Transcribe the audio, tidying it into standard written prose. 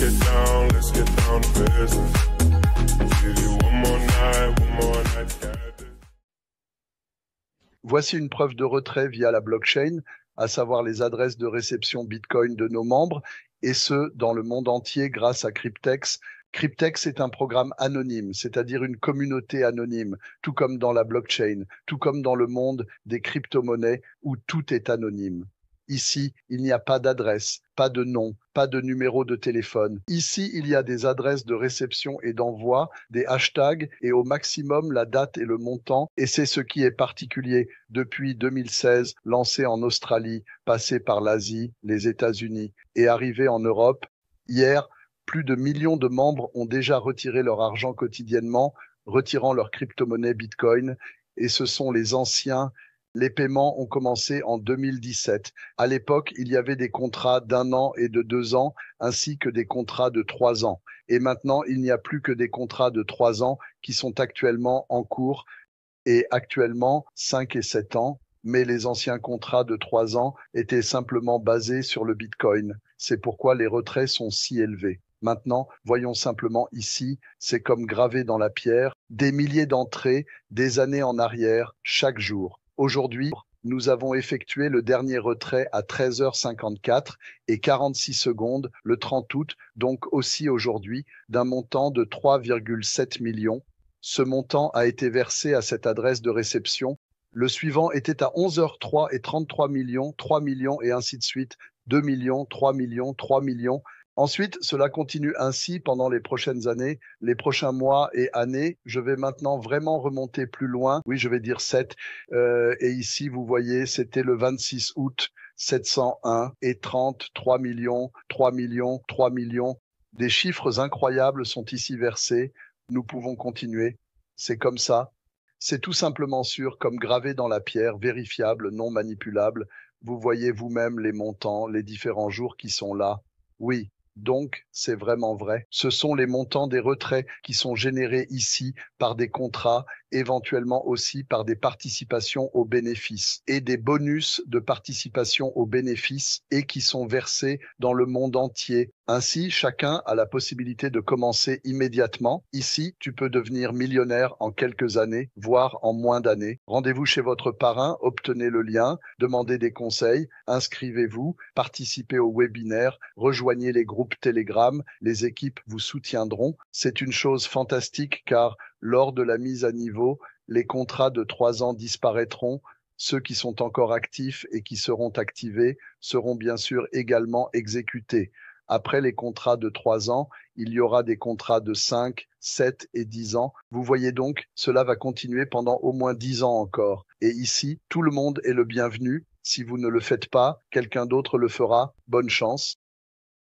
let's get down to business. Give you one more night to get this. Voici une preuve de retrait via la blockchain, à savoir les adresses de réception Bitcoin de nos membres, et ce, dans le monde entier grâce à Cryptex. Cryptex est un programme anonyme, c'est-à-dire une communauté anonyme, tout comme dans la blockchain, tout comme dans le monde des crypto-monnaies où tout est anonyme. Ici, il n'y a pas d'adresse, pas de nom, pas de numéro de téléphone. Ici, il y a des adresses de réception et d'envoi, des hashtags et au maximum la date et le montant. Et c'est ce qui est particulier depuis 2016, lancé en Australie, passé par l'Asie, les États-Unis et arrivé en Europe. Hier, plus de millions de membres ont déjà retiré leur argent quotidiennement, retirant leur crypto-monnaie Bitcoin. Et ce sont les anciens. Les paiements ont commencé en 2017. À l'époque, il y avait des contrats d'1 an et de 2 ans, ainsi que des contrats de 3 ans. Et maintenant, il n'y a plus que des contrats de 3 ans qui sont actuellement en cours, et actuellement 5 et 7 ans. Mais les anciens contrats de 3 ans étaient simplement basés sur le Bitcoin. C'est pourquoi les retraits sont si élevés. Maintenant, voyons simplement ici, c'est comme gravé dans la pierre, des milliers d'entrées, des années en arrière, chaque jour. Aujourd'hui, nous avons effectué le dernier retrait à 13h54 et 46 secondes le 30 août, donc aussi aujourd'hui, d'un montant de 3,7 millions. Ce montant a été versé à cette adresse de réception. Le suivant était à 11h03 et 33 millions, 3 millions et ainsi de suite, 2 millions, 3 millions, 3 millions. Ensuite, cela continue ainsi pendant les prochaines années, les prochains mois et années. Je vais maintenant vraiment remonter plus loin. Oui, je vais dire 7. Et ici, vous voyez, c'était le 26 août, 701 et 30, 3 millions, 3 millions, 3 millions. Des chiffres incroyables sont ici versés. Nous pouvons continuer. C'est comme ça. C'est tout simplement sûr, comme gravé dans la pierre, vérifiable, non manipulable. Vous voyez vous-même les montants, les différents jours qui sont là. Oui. Donc, c'est vraiment vrai. Ce sont les montants des retraits qui sont générés ici par des contrats, éventuellement aussi par des participations aux bénéfices et des bonus de participation aux bénéfices et qui sont versés dans le monde entier. Ainsi, chacun a la possibilité de commencer immédiatement. Ici, tu peux devenir millionnaire en quelques années, voire en moins d'années. Rendez-vous chez votre parrain, obtenez le lien, demandez des conseils, inscrivez-vous, participez au webinaire, rejoignez les groupes Telegram, les équipes vous soutiendront. C'est une chose fantastique car lors de la mise à niveau, les contrats de 3 ans disparaîtront. Ceux qui sont encore actifs et qui seront activés seront bien sûr également exécutés. Après les contrats de 3 ans, il y aura des contrats de 5, 7 et 10 ans. Vous voyez donc, cela va continuer pendant au moins 10 ans encore. Et ici, tout le monde est le bienvenu. Si vous ne le faites pas, quelqu'un d'autre le fera. Bonne chance.